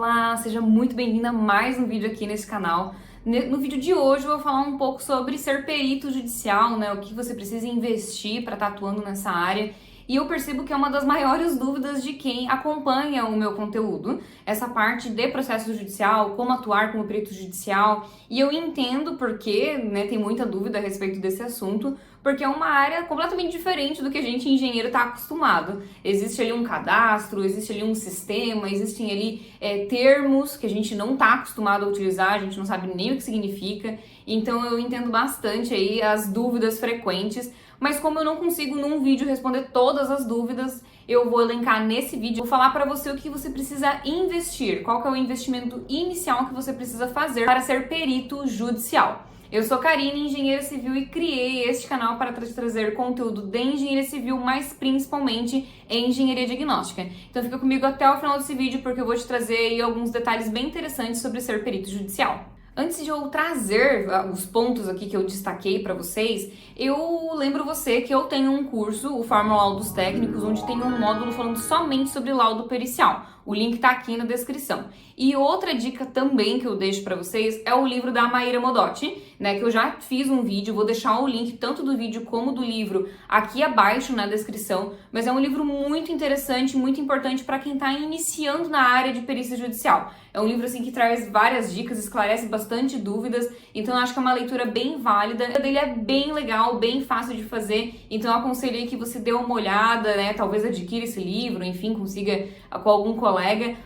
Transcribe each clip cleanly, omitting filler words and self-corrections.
Olá, seja muito bem-vinda a mais um vídeo aqui nesse canal. No vídeo de hoje eu vou falar um pouco sobre ser perito judicial, né? O que você precisa investir para estar atuando nessa área. E eu percebo que é uma das maiores dúvidas de quem acompanha o meu conteúdo, essa parte de processo judicial, como atuar como perito judicial. E eu entendo porque, né, tem muita dúvida a respeito desse assunto, porque é uma área completamente diferente do que a gente engenheiro está acostumado. Existe ali um cadastro, existe ali um sistema, existem ali termos que a gente não está acostumado a utilizar, a gente não sabe nem o que significa. Então eu entendo bastante aí as dúvidas frequentes. Mas como eu não consigo num vídeo responder todas as dúvidas, eu vou elencar nesse vídeo, vou falar para você o que você precisa investir, qual que é o investimento inicial que você precisa fazer para ser perito judicial. Eu sou Karine, engenheira civil, e criei este canal para trazer conteúdo de engenharia civil, mas principalmente em engenharia diagnóstica. Então fica comigo até o final desse vídeo porque eu vou te trazer aí alguns detalhes bem interessantes sobre ser perito judicial. Antes de eu trazer os pontos aqui que eu destaquei para vocês, eu lembro você que eu tenho um curso, o Fórmula Laudos Técnicos, onde tem um módulo falando somente sobre laudo pericial. O link tá aqui na descrição. E outra dica também que eu deixo para vocês é o livro da Maíra Modotti, né, que eu já fiz um vídeo, vou deixar o link tanto do vídeo como do livro aqui abaixo na descrição, mas é um livro muito interessante, muito importante para quem está iniciando na área de perícia judicial. É um livro assim que traz várias dicas, esclarece bastante dúvidas, então eu acho que é uma leitura bem válida. A dele é bem legal, bem fácil de fazer, então eu aconselho que você dê uma olhada, né, talvez adquira esse livro, enfim, consiga com algum colega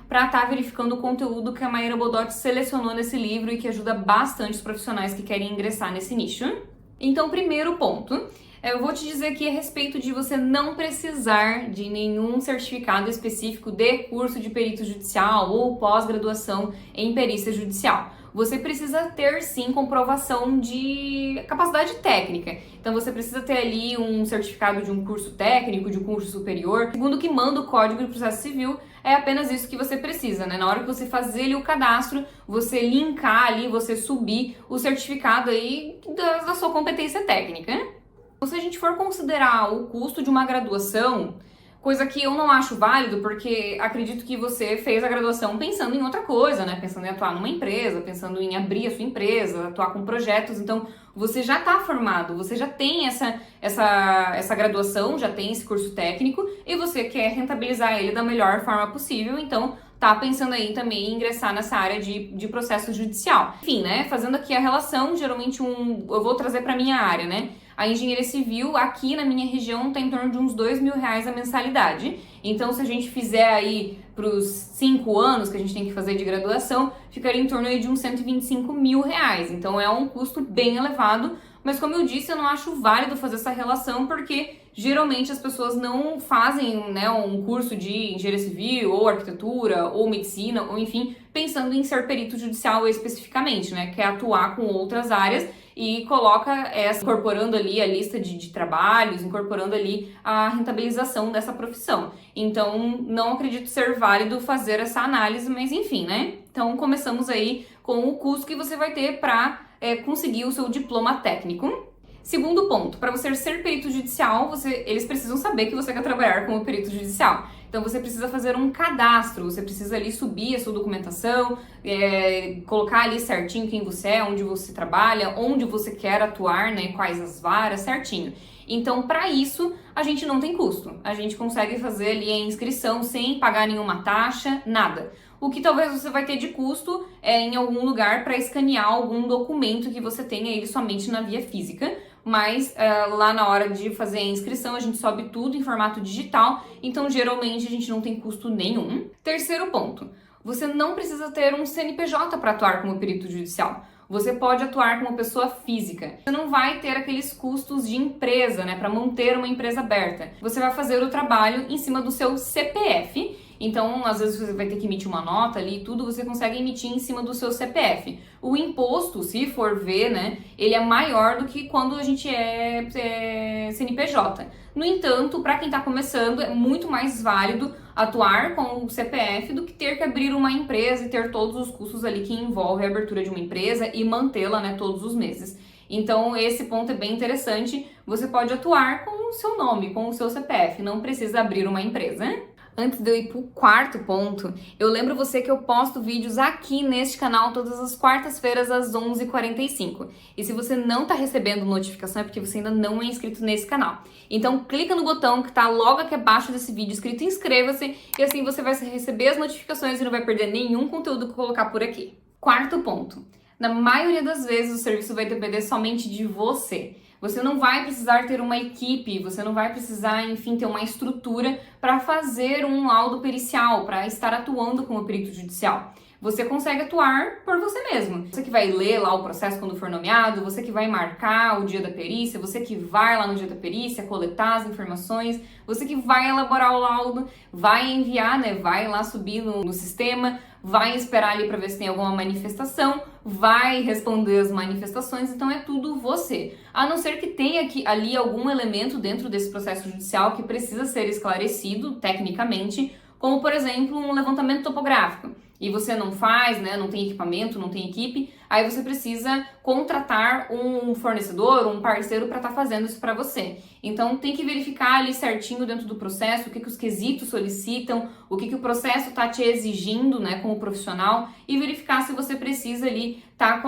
para estar verificando o conteúdo que a Maíra Modotti selecionou nesse livro e que ajuda bastante os profissionais que querem ingressar nesse nicho. Então, primeiro ponto, eu vou te dizer aqui a respeito de você não precisar de nenhum certificado específico de curso de perito judicial ou pós-graduação em perícia judicial. Você precisa ter, sim, comprovação de capacidade técnica. Então, você precisa ter ali um certificado de um curso técnico, de um curso superior. Segundo o que manda o Código de Processo Civil, é apenas isso que você precisa, né? Na hora que você fazer ali o cadastro, você linkar ali, você subir o certificado aí da sua competência técnica. Então, se a gente for considerar o custo de uma graduação, coisa que eu não acho válido, porque acredito que você fez a graduação pensando em outra coisa, né? Pensando em atuar numa empresa, pensando em abrir a sua empresa, atuar com projetos. Então, você já está formado, você já tem essa graduação, já tem esse curso técnico e você quer rentabilizar ele da melhor forma possível. Então, tá pensando aí também em ingressar nessa área de processo judicial. Enfim, né? Fazendo aqui a relação, geralmente eu vou trazer para minha área, né? A engenharia civil aqui na minha região está em torno de uns R$2.000 a mensalidade. Então, se a gente fizer aí para os 5 anos que a gente tem que fazer de graduação, ficaria em torno aí de uns R$125.000. Então, é um custo bem elevado. Mas, como eu disse, eu não acho válido fazer essa relação porque geralmente as pessoas não fazem, né, um curso de engenharia civil ou arquitetura ou medicina ou enfim, pensando em ser perito judicial especificamente, né, quer atuar com outras áreas e coloca incorporando ali a lista de trabalhos, incorporando ali a rentabilização dessa profissão. Então, não acredito ser válido fazer essa análise, mas enfim, né? Então, começamos aí com o custo que você vai ter para conseguir o seu diploma técnico. Segundo ponto, para você ser perito judicial, eles precisam saber que você quer trabalhar como perito judicial. Então você precisa fazer um cadastro, você precisa ali subir a sua documentação, colocar ali certinho quem você é, onde você trabalha, onde você quer atuar, né, quais as varas, certinho. Então, para isso, a gente não tem custo. A gente consegue fazer ali a inscrição sem pagar nenhuma taxa, nada. O que talvez você vai ter de custo é em algum lugar para escanear algum documento que você tenha ele somente na via física, mas lá na hora de fazer a inscrição a gente sobe tudo em formato digital, então geralmente a gente não tem custo nenhum. Terceiro ponto, você não precisa ter um CNPJ para atuar como perito judicial. Você pode atuar como pessoa física. Você não vai ter aqueles custos de empresa, né, para manter uma empresa aberta. Você vai fazer o trabalho em cima do seu CPF. Então, às vezes você vai ter que emitir uma nota ali e tudo, você consegue emitir em cima do seu CPF. O imposto, se for ver, né, ele é maior do que quando a gente é CNPJ. No entanto, para quem está começando, é muito mais válido atuar com o CPF do que ter que abrir uma empresa e ter todos os custos ali que envolve a abertura de uma empresa e mantê-la, né, todos os meses. Então, esse ponto é bem interessante. Você pode atuar com o seu nome, com o seu CPF, não precisa abrir uma empresa. Antes de eu ir pro quarto ponto, eu lembro você que eu posto vídeos aqui neste canal todas as quartas-feiras às 11h45. E se você não tá recebendo notificação é porque você ainda não é inscrito nesse canal. Então clica no botão que tá logo aqui abaixo desse vídeo escrito inscreva-se e assim você vai receber as notificações e não vai perder nenhum conteúdo que eu colocar por aqui. Quarto ponto. Na maioria das vezes o serviço vai depender somente de você. Você não vai precisar ter uma equipe, você não vai precisar, enfim, ter uma estrutura para fazer um laudo pericial, para estar atuando como perito judicial. Você consegue atuar por você mesmo. Você que vai ler lá o processo quando for nomeado, você que vai marcar o dia da perícia, você que vai lá no dia da perícia coletar as informações, você que vai elaborar o laudo, vai enviar, né, vai lá subir no sistema, vai esperar ali para ver se tem alguma manifestação, vai responder as manifestações, então é tudo você. A não ser que tenha ali algum elemento dentro desse processo judicial que precisa ser esclarecido tecnicamente, como por exemplo um levantamento topográfico. E você não faz, né, não tem equipamento, não tem equipe, aí você precisa contratar um fornecedor, um parceiro para estar fazendo isso para você. Então tem que verificar ali certinho dentro do processo o que os quesitos solicitam, o que o processo está te exigindo, né, como profissional, e verificar se você precisa ali tá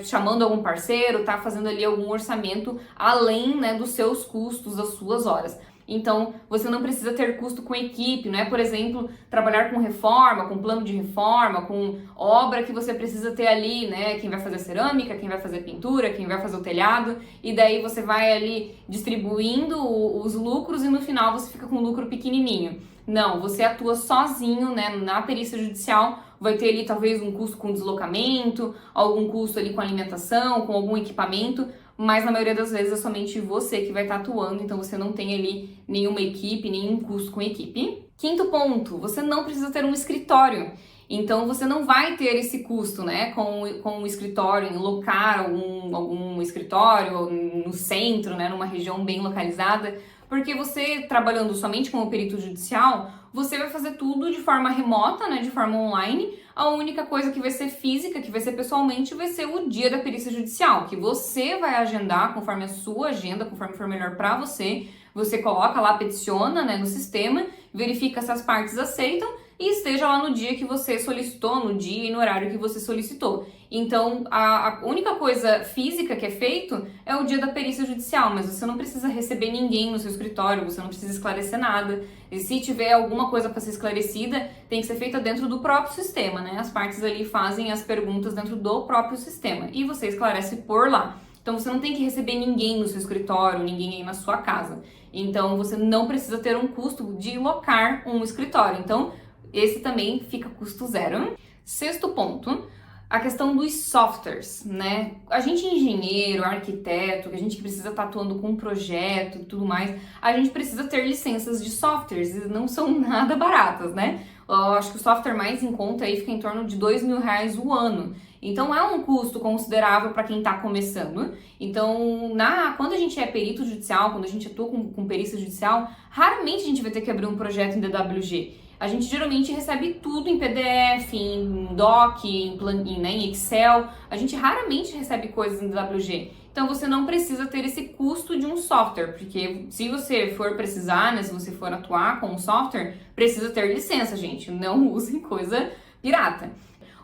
chamando algum parceiro, tá fazendo ali algum orçamento além, né, dos seus custos, das suas horas. Então, você não precisa ter custo com equipe, não é, por exemplo, trabalhar com reforma, com plano de reforma, com obra que você precisa ter ali, né, quem vai fazer cerâmica, quem vai fazer pintura, quem vai fazer o telhado, e daí você vai ali distribuindo os lucros e no final você fica com um lucro pequenininho. Não, você atua sozinho, né, na perícia judicial, vai ter ali talvez um custo com deslocamento, algum custo ali com alimentação, com algum equipamento, mas na maioria das vezes é somente você que vai estar atuando, então você não tem ali nenhuma equipe, nenhum custo com equipe. Quinto ponto, você não precisa ter um escritório. Então você não vai ter esse custo, né, com um escritório, em locar algum escritório no centro, né, numa região bem localizada, porque você trabalhando somente como perito judicial, você vai fazer tudo de forma remota, né, de forma online. A única coisa que vai ser física, que vai ser pessoalmente, vai ser o dia da perícia judicial, que você vai agendar conforme a sua agenda, conforme for melhor para você. Você coloca lá, peticiona, né, no sistema, verifica se as partes aceitam e esteja lá no dia que você solicitou, no dia e no horário que você solicitou. Então, a única coisa física que é feito é o dia da perícia judicial, mas você não precisa receber ninguém no seu escritório, você não precisa esclarecer nada. E se tiver alguma coisa para ser esclarecida, tem que ser feita dentro do próprio sistema, né? As partes ali fazem as perguntas dentro do próprio sistema e você esclarece por lá. Então, você não tem que receber ninguém no seu escritório, ninguém aí na sua casa. Então, você não precisa ter um custo de locar um escritório. Então, esse também fica custo zero. Sexto ponto, a questão dos softwares, né? A gente engenheiro, arquiteto, a gente que precisa estar atuando com um projeto e tudo mais, a gente precisa ter licenças de softwares e não são nada baratas, né? Eu acho que o software mais em conta aí fica em torno de R$2.000 o ano. Então é um custo considerável para quem está começando. Então, quando a gente é perito judicial, quando a gente atua com perícia judicial, raramente a gente vai ter que abrir um projeto em DWG. A gente geralmente recebe tudo em PDF, em doc, em Excel. A gente raramente recebe coisas em DWG. Então você não precisa ter esse custo de um software, porque se você for precisar, né, se você for atuar com um software, precisa ter licença, gente. Não usem coisa pirata.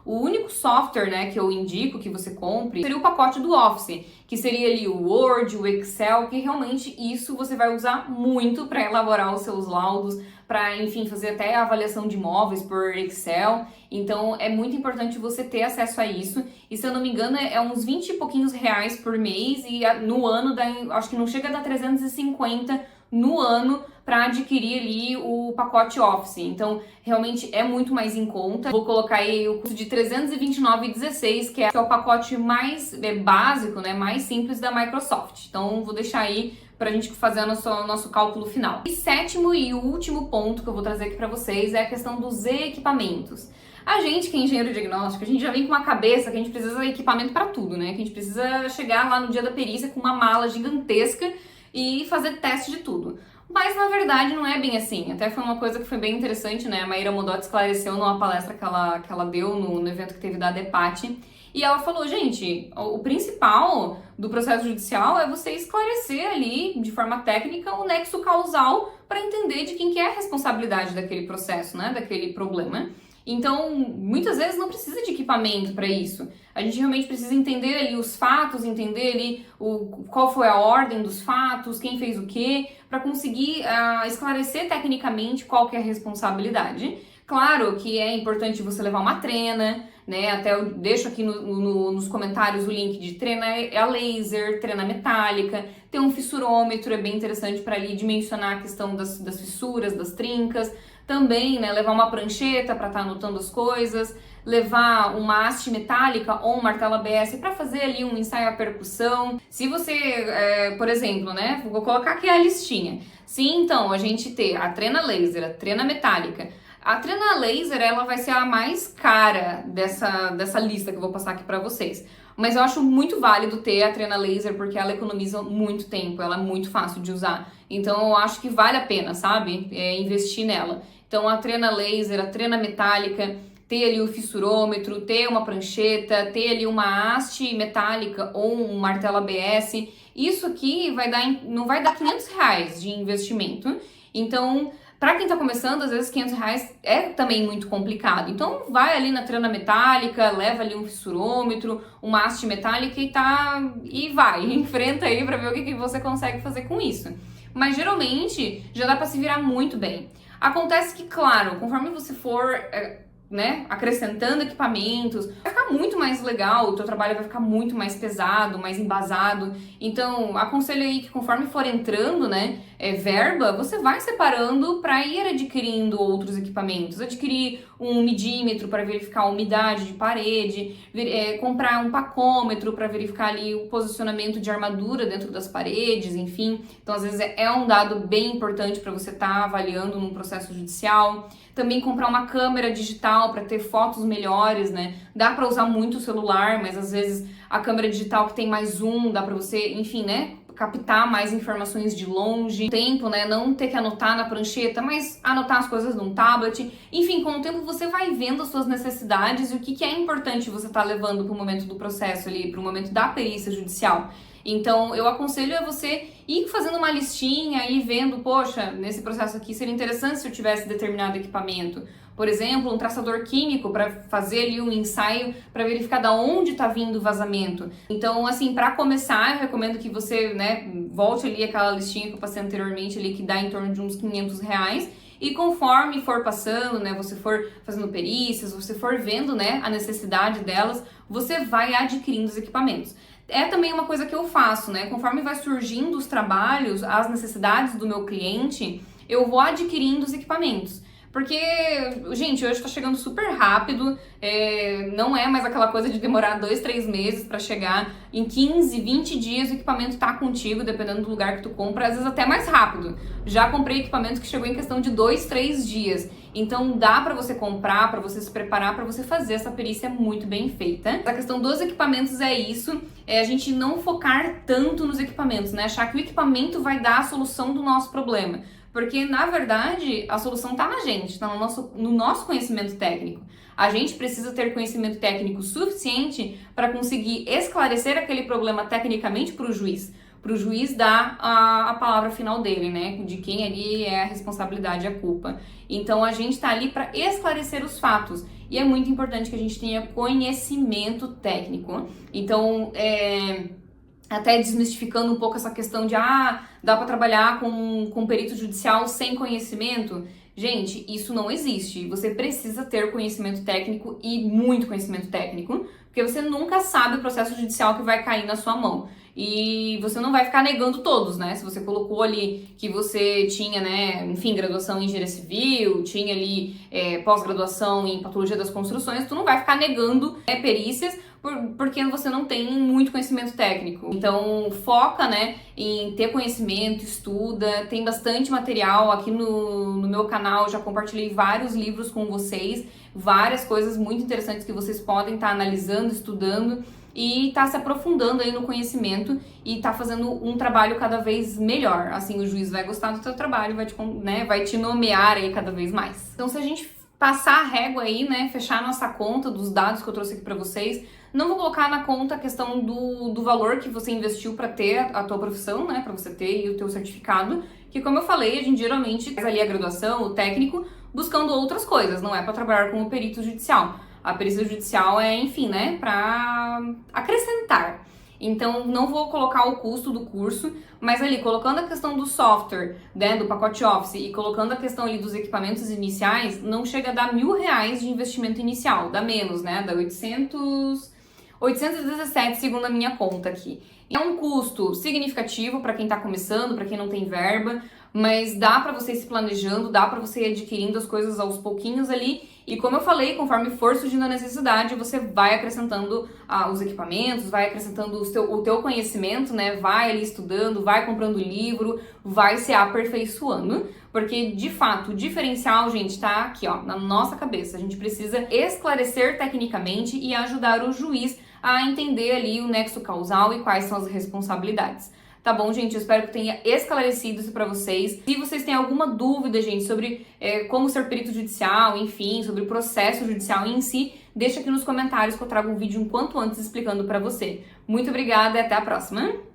O único software, né, que eu indico que você compre seria o pacote do Office, que seria ali o Word, o Excel, que realmente isso você vai usar muito para elaborar os seus laudos, para, enfim, fazer até a avaliação de imóveis por Excel. Então, é muito importante você ter acesso a isso. E, se eu não me engano, é uns 20 e pouquinhos reais por mês e no ano, acho que não chega a dar 350 no ano para adquirir ali o pacote Office. Então, realmente é muito mais em conta. Vou colocar aí o custo de R$ 329,16, que é o pacote mais básico, né, mais simples da Microsoft. Então, vou deixar aí pra gente fazer o nosso cálculo final. E sétimo e último ponto que eu vou trazer aqui pra vocês é a questão dos equipamentos. A gente que é engenheiro diagnóstico, a gente já vem com uma cabeça que a gente precisa de equipamento para tudo, né? Que a gente precisa chegar lá no dia da perícia com uma mala gigantesca e fazer teste de tudo. Mas na verdade não é bem assim. Até foi uma coisa que foi bem interessante, né? A Maíra Modotti esclareceu numa palestra que ela deu no evento que teve da DEPAT. E ela falou, gente, o principal do processo judicial é você esclarecer ali, de forma técnica, o nexo causal para entender de quem que é a responsabilidade daquele processo, né? Daquele problema. Então, muitas vezes não precisa de equipamento para isso. A gente realmente precisa entender ali os fatos, entender ali qual foi a ordem dos fatos, quem fez o quê, para conseguir esclarecer tecnicamente qual que é a responsabilidade. Claro que é importante você levar uma trena, né? Até eu deixo aqui nos comentários o link de trena a laser, trena metálica, tem um fissurômetro, é bem interessante para ali dimensionar a questão das fissuras, das trincas. Também, né, levar uma prancheta para estar anotando as coisas, levar uma haste metálica ou um martelo ABS para fazer ali um ensaio à percussão. Se você, por exemplo, né, vou colocar aqui a listinha. Se então a gente ter a trena laser, a trena metálica, a trena laser ela vai ser a mais cara dessa lista que eu vou passar aqui para vocês. Mas eu acho muito válido ter a trena laser porque ela economiza muito tempo, ela é muito fácil de usar. Então eu acho que vale a pena, sabe? Investir nela. Então a trena laser, a trena metálica, ter ali o fissurômetro, ter uma prancheta, ter ali uma haste metálica ou um martelo ABS, isso aqui não vai dar R$ 500 de investimento. Então, para quem tá começando, às vezes R$ 500 é também muito complicado. Então, vai ali na trena metálica, leva ali um fissurômetro, uma haste metálica e vai, enfrenta aí para ver o que você consegue fazer com isso. Mas geralmente já dá para se virar muito bem. Acontece que, claro, conforme você for acrescentando equipamentos, vai ficar muito mais legal, o teu trabalho vai ficar muito mais pesado, mais embasado. Então, aconselho aí que conforme for entrando, verba, você vai separando para ir adquirindo outros equipamentos. Adquirir um midímetro para verificar a umidade de parede, comprar um pacômetro para verificar ali o posicionamento de armadura dentro das paredes, enfim. Então, às vezes é um dado bem importante para você estar avaliando num processo judicial. Também comprar uma câmera digital para ter fotos melhores, né? Dá para usar muito o celular, mas às vezes a câmera digital que tem mais zoom, dá para você, enfim, captar mais informações de longe. Tempo, não ter que anotar na prancheta, mas anotar as coisas num tablet. Enfim, com o tempo você vai vendo as suas necessidades e o que é importante você estar levando para o momento do processo ali, para o momento da perícia judicial. Então, eu aconselho a você ir fazendo uma listinha e vendo, poxa, nesse processo aqui seria interessante se eu tivesse determinado equipamento. Por exemplo, um traçador químico para fazer ali um ensaio para verificar de onde está vindo o vazamento. Então, assim, para começar, eu recomendo que você, volte ali aquela listinha que eu passei anteriormente ali, que dá em torno de uns R$ 500. E conforme for passando, você for fazendo perícias, você for vendo, a necessidade delas, você vai adquirindo os equipamentos. É também uma coisa que eu faço, conforme vai surgindo os trabalhos, as necessidades do meu cliente, eu vou adquirindo os equipamentos. Porque, gente, hoje tá chegando super rápido, não é mais aquela coisa de demorar 2, 3 meses para chegar. Em 15, 20 dias o equipamento tá contigo, dependendo do lugar que tu compra, às vezes até mais rápido. Já comprei equipamento que chegou em questão de 2, 3 dias. Então dá para você comprar, para você se preparar, para você fazer essa perícia muito bem feita. A questão dos equipamentos é isso, a gente não focar tanto nos equipamentos, achar que o equipamento vai dar a solução do nosso problema. Porque, na verdade, a solução está na gente, está no nosso conhecimento técnico. A gente precisa ter conhecimento técnico suficiente para conseguir esclarecer aquele problema tecnicamente para o juiz dar a palavra final dele, de quem ali é a responsabilidade e a culpa. Então, a gente está ali para esclarecer os fatos. E é muito importante que a gente tenha conhecimento técnico. Então, até desmistificando um pouco essa questão de dá para trabalhar com perito judicial sem conhecimento. Gente, isso não existe. Você precisa ter conhecimento técnico e muito conhecimento técnico, porque você nunca sabe o processo judicial que vai cair na sua mão. E você não vai ficar negando todos, Se você colocou ali que você tinha, graduação em engenharia civil, tinha ali pós-graduação em patologia das construções, tu não vai ficar negando perícias porque você não tem muito conhecimento técnico. Então, foca, em ter conhecimento, estuda, tem bastante material aqui no meu canal, já compartilhei vários livros com vocês, várias coisas muito interessantes que vocês podem estar analisando, estudando e tá se aprofundando aí no conhecimento e tá fazendo um trabalho cada vez melhor. Assim, o juiz vai gostar do seu trabalho, vai te nomear aí cada vez mais. Então, se a gente passar a régua aí, né, fechar a nossa conta dos dados que eu trouxe aqui pra vocês, não vou colocar na conta a questão do valor que você investiu para ter a tua profissão, né, para você ter o teu certificado, que como eu falei, a gente geralmente faz ali a graduação, o técnico, buscando outras coisas, não é para trabalhar como perito judicial. A perícia judicial é, enfim, né, para acrescentar. Então, não vou colocar o custo do curso, mas ali, colocando a questão do software, né, do pacote Office e colocando a questão ali dos equipamentos iniciais, não chega a dar R$1.000 de investimento inicial, dá menos, né, dá 817 segundo a minha conta aqui. É um custo significativo para quem está começando, para quem não tem verba, mas dá para você ir se planejando, dá para você ir adquirindo as coisas aos pouquinhos ali. E como eu falei, conforme for surgindo a necessidade, você vai acrescentando os equipamentos, vai acrescentando o teu conhecimento, né? Vai ali estudando, vai comprando livro, vai se aperfeiçoando. Porque, de fato, o diferencial, gente, tá aqui, ó, na nossa cabeça. A gente precisa esclarecer tecnicamente e ajudar o juiz a entender ali o nexo causal e quais são as responsabilidades. Tá bom, gente? Eu espero que tenha esclarecido isso pra vocês. Se vocês têm alguma dúvida, gente, sobre como ser perito judicial, enfim, sobre o processo judicial em si, deixa aqui nos comentários que eu trago um vídeo um quanto antes explicando pra você. Muito obrigada e até a próxima!